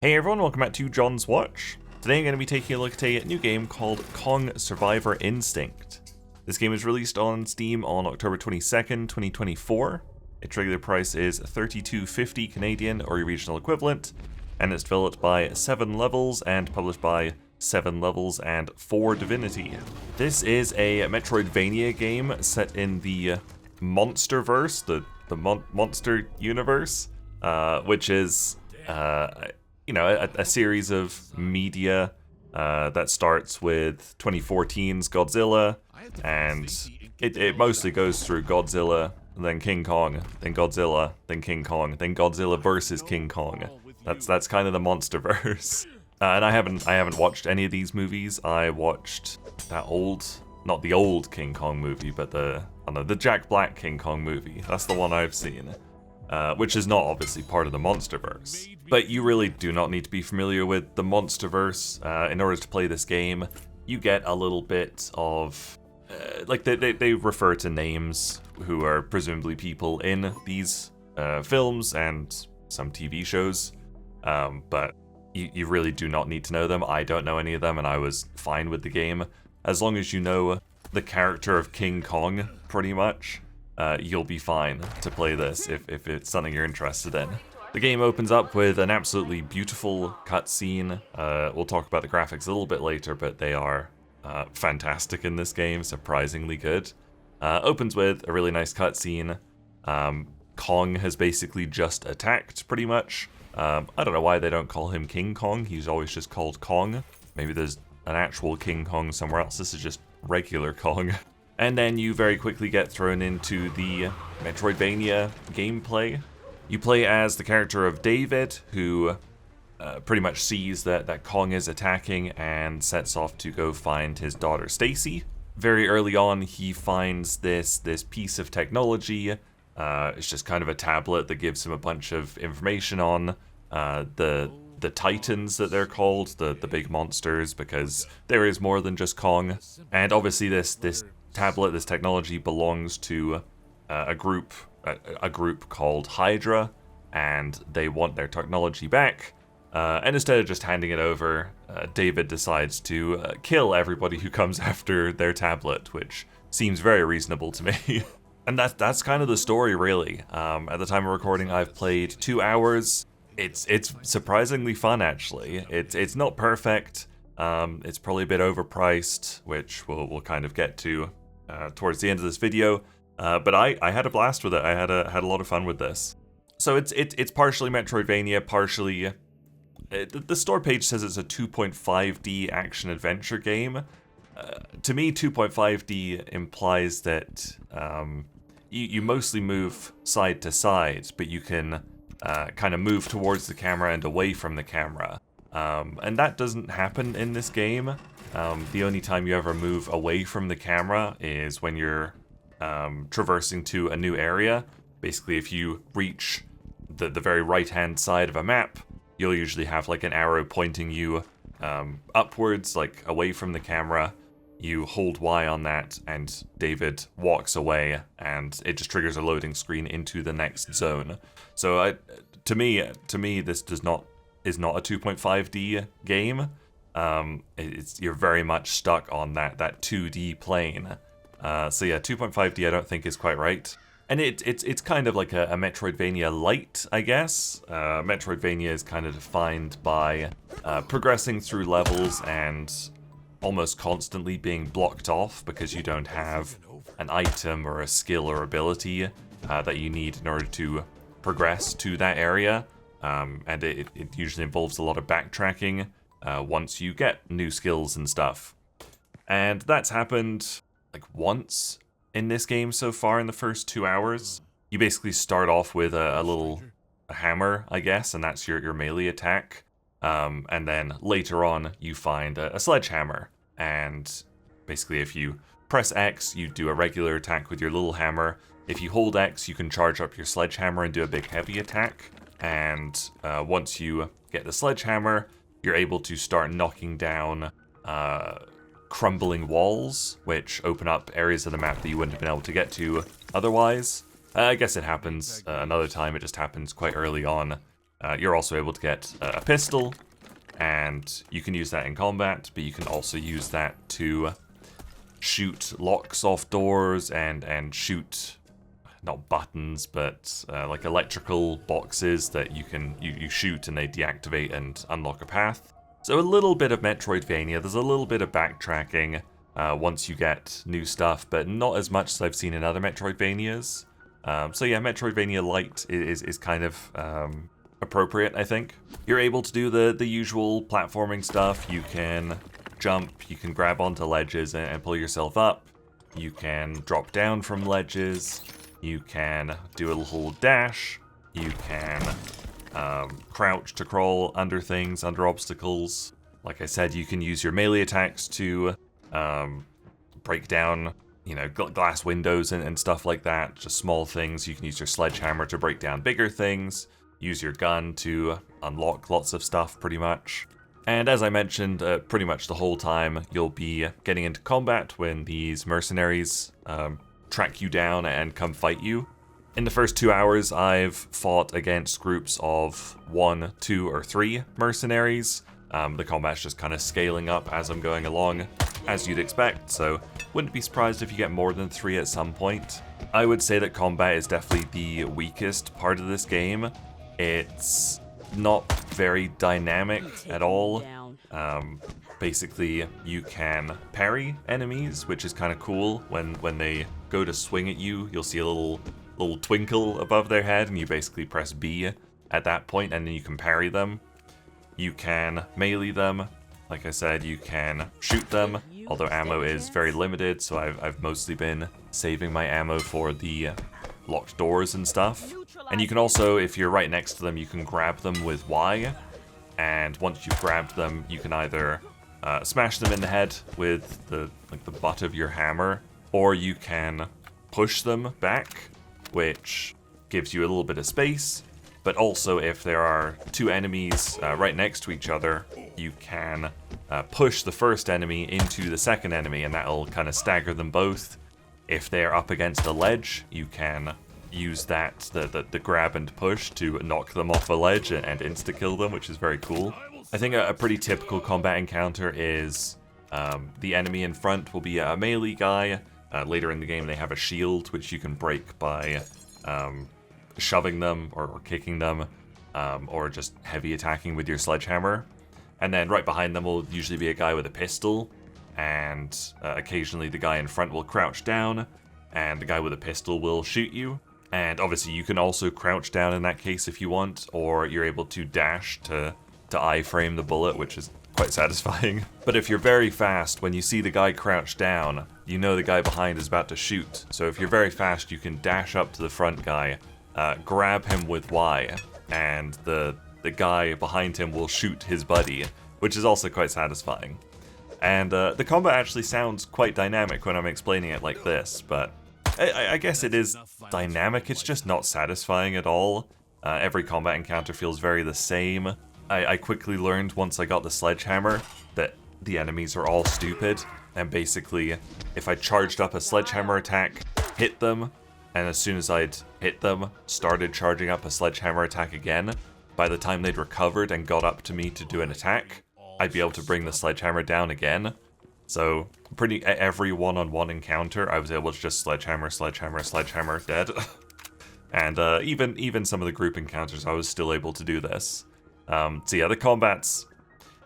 Hey everyone, welcome back to John's Watch. Today I'm going to be taking a look at a new game called Kong Survivor Instinct. This game was released on Steam on October 22nd, 2024. Its regular price is $32.50 Canadian or your regional equivalent, and it's developed by 7 Levels and published by 7 Levels and 4 Divinity. This is a metroidvania game set in the Monsterverse, the monster universe, which is a series of media that starts with 2014's Godzilla, and it mostly goes through Godzilla, then King Kong, then Godzilla, then King Kong, then Godzilla versus King Kong. That's kind of the Monsterverse. And I haven't watched any of these movies. I watched that not the old King Kong movie, but the Jack Black King Kong movie. That's the one I've seen. Which is not obviously part of the Monsterverse. But you really do not need to be familiar with the Monsterverse in order to play this game. You get a little bit of... they refer to names who are presumably people in these films and some TV shows. But you really do not need to know them. I don't know any of them, and I was fine with the game. As long as you know the character of King Kong, pretty much. You'll be fine to play this if it's something you're interested in. The game opens up with an absolutely beautiful cutscene. We'll talk about the graphics a little bit later, but they are fantastic in this game, surprisingly good. Opens with a really nice cutscene. Kong has basically just attacked, pretty much. I don't know why they don't call him King Kong. He's always just called Kong. Maybe there's an actual King Kong somewhere else. This is just regular Kong. And then you very quickly get thrown into the Metroidvania gameplay. You play as the character of David, who pretty much sees that Kong is attacking and sets off to go find his daughter Stacy. Very early on, he finds this piece of technology. It's just kind of a tablet that gives him a bunch of information on the titans that they're called, the big monsters, because there is more than just Kong. And obviously this tablet, this technology belongs to a group called Hydra, and they want their technology back. And instead of just handing it over, David decides to kill everybody who comes after their tablet, which seems very reasonable to me. And that's kind of the story, really. At the time of recording, I've played 2 hours. It's surprisingly fun, actually. It's not perfect. It's probably a bit overpriced, which we'll kind of get to towards the end of this video, but I had a blast with it. I had a lot of fun with this. So it's partially Metroidvania, partially... the store page says it's a 2.5D action-adventure game. To me, 2.5D implies that you mostly move side to side, but you can kind of move towards the camera and away from the camera. And that doesn't happen in this game. The only time you ever move away from the camera is when you're traversing to a new area. Basically, if you reach the very right-hand side of a map, you'll usually have like an arrow pointing you upwards, like away from the camera. You hold Y on that, and David walks away, and it just triggers a loading screen into the next zone. So to me, this is not a 2.5D game. You're very much stuck on that 2D plane. So yeah, 2.5D I don't think is quite right. And it's kind of like a Metroidvania light, I guess. Metroidvania is kind of defined by progressing through levels and almost constantly being blocked off because you don't have an item or a skill or ability that you need in order to progress to that area. And it usually involves a lot of backtracking once you get new skills and stuff. And that's happened like once in this game so far in the first 2 hours. You basically start off with a hammer, I guess, and that's your melee attack. And then later on you find a sledgehammer. And basically if you press X, you do a regular attack with your little hammer. If you hold X, you can charge up your sledgehammer and do a big heavy attack. And once you get the sledgehammer, you're able to start knocking down crumbling walls, which open up areas of the map that you wouldn't have been able to get to otherwise. I guess it happens another time. It just happens quite early on. You're also able to get a pistol, and you can use that in combat, but you can also use that to shoot locks off doors and shoot, not buttons, but like electrical boxes that you shoot and they deactivate and unlock a path. So a little bit of Metroidvania. There's a little bit of backtracking once you get new stuff, but not as much as I've seen in other Metroidvanias. So yeah, Metroidvania Lite is kind of appropriate, I think. You're able to do the usual platforming stuff. You can jump, you can grab onto ledges and pull yourself up. You can drop down from ledges. You can do a little dash. You can crouch to crawl under things, under obstacles. Like I said, you can use your melee attacks to break down, you know, glass windows and stuff like that. Just small things. You can use your sledgehammer to break down bigger things. Use your gun to unlock lots of stuff, pretty much. And as I mentioned, pretty much the whole time, you'll be getting into combat when these mercenaries track you down and come fight you. In the first 2 hours, I've fought against groups of 1, 2, or 3 mercenaries. The combat's just kind of scaling up as I'm going along, as you'd expect, so wouldn't be surprised if you get more than 3 at some point. I would say that combat is definitely the weakest part of this game. It's not very dynamic at all. Basically, you can parry enemies, which is kind of cool. When they go to swing at you, you'll see a little twinkle above their head, and you basically press B at that point, and then you can parry them. You can melee them. Like I said, you can shoot them, although ammo is very limited, so I've mostly been saving my ammo for the locked doors and stuff. And you can also, if you're right next to them, you can grab them with Y, and once you've grabbed them, you can either smash them in the head with the butt of your hammer, or you can push them back, which gives you a little bit of space. But also, if there are 2 enemies right next to each other, you can push the first enemy into the second enemy, and that'll kind of stagger them both. If they're up against a ledge, you can use that, the grab and push, to knock them off a ledge and insta-kill them, which is very cool. I think a pretty typical combat encounter is the enemy in front will be a melee guy. Later in the game, they have a shield, which you can break by shoving them or kicking them, or just heavy attacking with your sledgehammer. And then right behind them will usually be a guy with a pistol, and occasionally the guy in front will crouch down, and the guy with a pistol will shoot you. And obviously you can also crouch down in that case if you want, or you're able to dash to iframe the bullet, which is quite satisfying. But if you're very fast, when you see the guy crouch down, you know the guy behind is about to shoot. So if you're very fast, you can dash up to the front guy, grab him with Y, and the guy behind him will shoot his buddy, which is also quite satisfying. And the combat actually sounds quite dynamic when I'm explaining it like this, but I guess it is dynamic, it's just not satisfying at all. Every combat encounter feels very the same. I quickly learned once I got the sledgehammer that the enemies are all stupid, and basically if I charged up a sledgehammer attack, hit them, and as soon as I'd hit them, started charging up a sledgehammer attack again, by the time they'd recovered and got up to me to do an attack, I'd be able to bring the sledgehammer down again. So pretty every one-on-one encounter, I was able to just sledgehammer, sledgehammer, sledgehammer, dead. And even some of the group encounters, I was still able to do this. So yeah, the combat's,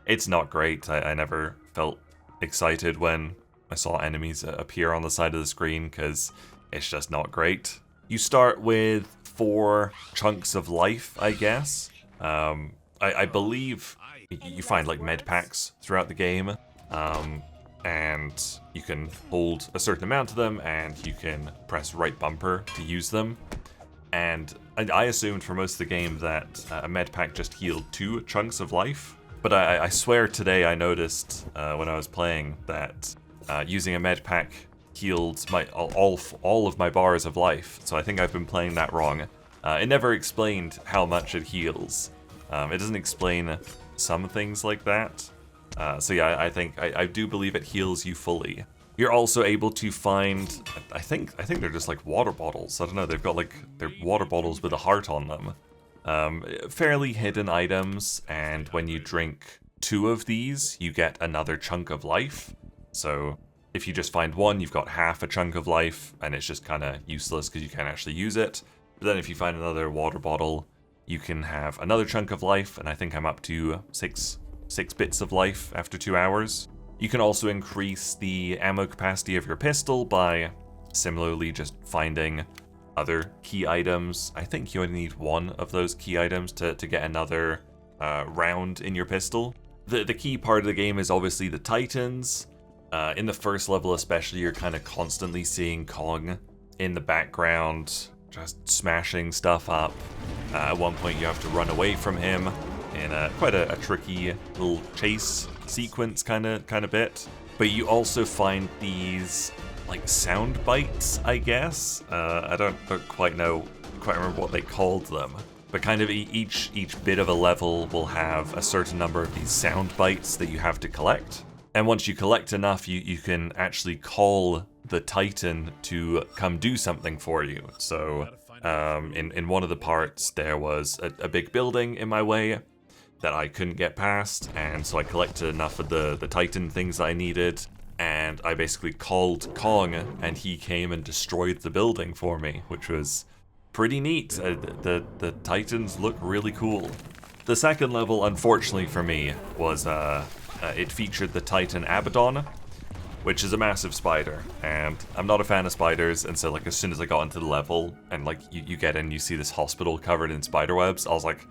it's not great. I never felt excited when I saw enemies appear on the side of the screen, because it's just not great. You start with 4 chunks of life, I guess. I believe you find like med packs throughout the game. And you can hold a certain amount of them, and you can press right bumper to use them. And I assumed for most of the game that a med pack just healed 2 chunks of life. But I swear today I noticed when I was playing that using a med pack healed all of my bars of life. So I think I've been playing that wrong. It never explained how much it heals. It doesn't explain some things like that. So yeah, I do believe it heals you fully. You're also able to find, I think they're just like water bottles. I don't know, they've got like, they're water bottles with a heart on them. Fairly hidden items, and when you drink 2 of these, you get another chunk of life. So if you just find one, you've got half a chunk of life, and it's just kind of useless because you can't actually use it. But then if you find another water bottle, you can have another chunk of life, and I think I'm up to 6 bits of life after 2 hours. You can also increase the ammo capacity of your pistol by similarly just finding other key items. I think you only need 1 of those key items to get another round in your pistol. The key part of the game is obviously the Titans. In the first level especially, you're kind of constantly seeing Kong in the background, just smashing stuff up. At one point you have to run away from him in quite a tricky little chase sequence kind of bit. But you also find these like sound bites, I guess. I don't quite remember what they called them. But kind of each bit of a level will have a certain number of these sound bites that you have to collect. And once you collect enough, you can actually call the Titan to come do something for you. So in one of the parts, there was a big building in my way that I couldn't get past, and so I collected enough of the Titan things that I needed, and I basically called Kong, and he came and destroyed the building for me, which was pretty neat. The Titans look really cool. The second level, unfortunately for me, was it featured the Titan Abaddon, which is a massive spider, and I'm not a fan of spiders, and so like as soon as I got into the level and like you get in, you see this hospital covered in spider webs, I was like,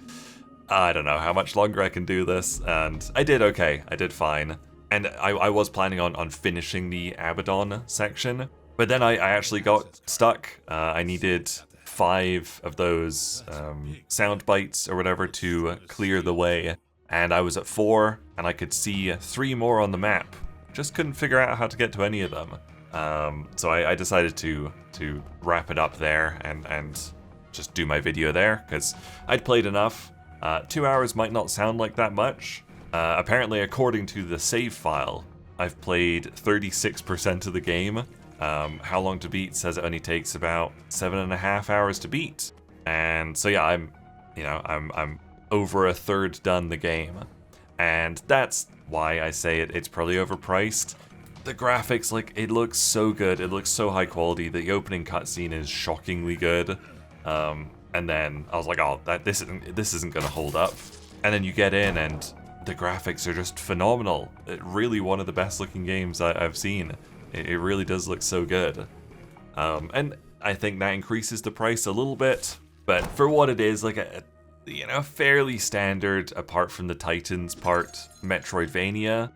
I don't know how much longer I can do this, and I did okay, I did fine. And I was planning on finishing the Abaddon section, but then I actually got stuck. I needed 5 of those sound bites or whatever to clear the way, and I was at 4, and I could see 3 more on the map. Just couldn't figure out how to get to any of them. So I decided to wrap it up there and just do my video there, because I'd played enough. 2 hours might not sound like that much. Apparently, according to the save file, I've played 36% of the game. How long to beat says it only takes about 7.5 hours to beat. And so yeah, I'm over a third done the game. And that's why I say it's probably overpriced. The graphics, like, it looks so good, it looks so high quality. The opening cutscene is shockingly good. And then I was like, oh, this isn't gonna hold up. And then you get in and the graphics are just phenomenal. Really one of the best looking games I've seen. It really does look so good. And I think that increases the price a little bit, but for what it is, like a fairly standard, apart from the Titans part, Metroidvania,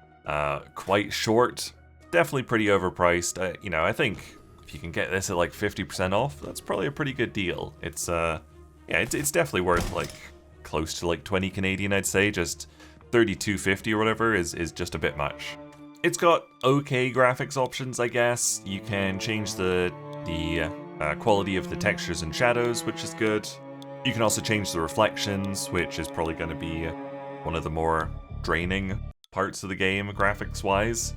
quite short, definitely pretty overpriced. I think if you can get this at like 50% off, that's probably a pretty good deal. It's it's definitely worth like close to like 20 Canadian, I'd say. Just 32.50 or whatever is just a bit much. It's got okay graphics options, I guess. You can change the quality of the textures and shadows, which is good. You can also change the reflections, which is probably going to be one of the more draining parts of the game, graphics-wise.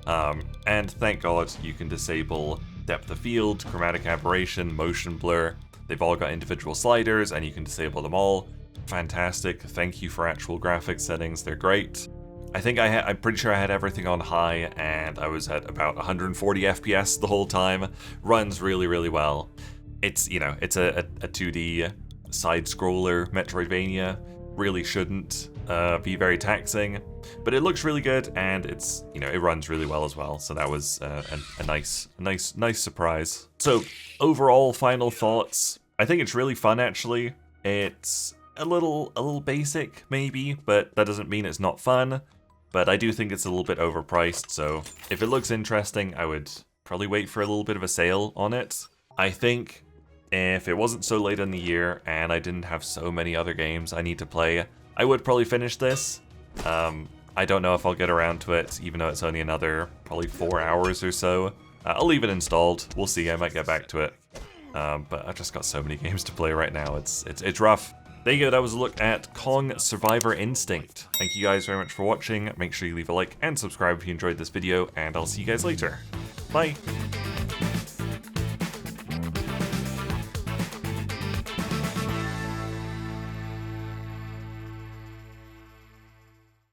And thank God you can disable depth of field, chromatic aberration, motion blur. They've all got individual sliders, and you can disable them all. Fantastic. Thank you for actual graphics settings. They're great. I think I'm pretty sure I had everything on high, and I was at about 140 FPS the whole time. Runs really, really well. It's it's a 2D side-scroller Metroidvania. Really shouldn't be very taxing, but it looks really good, and it's it runs really well as well. So that was a nice surprise. So overall, final thoughts. I think it's really fun actually. It's a little basic maybe, but that doesn't mean it's not fun. But I do think it's a little bit overpriced, so if it looks interesting, I would probably wait for a little bit of a sale on it. I think if it wasn't so late in the year and I didn't have so many other games I need to play, I would probably finish this. I don't know if I'll get around to it, even though it's only another probably 4 hours or so. I'll leave it installed. We'll see. I might get back to it. But I've just got so many games to play right now. It's rough. There you go, that was a look at Kong Survivor Instinct. Thank you guys very much for watching. Make sure you leave a like and subscribe if you enjoyed this video, and I'll see you guys later. Bye!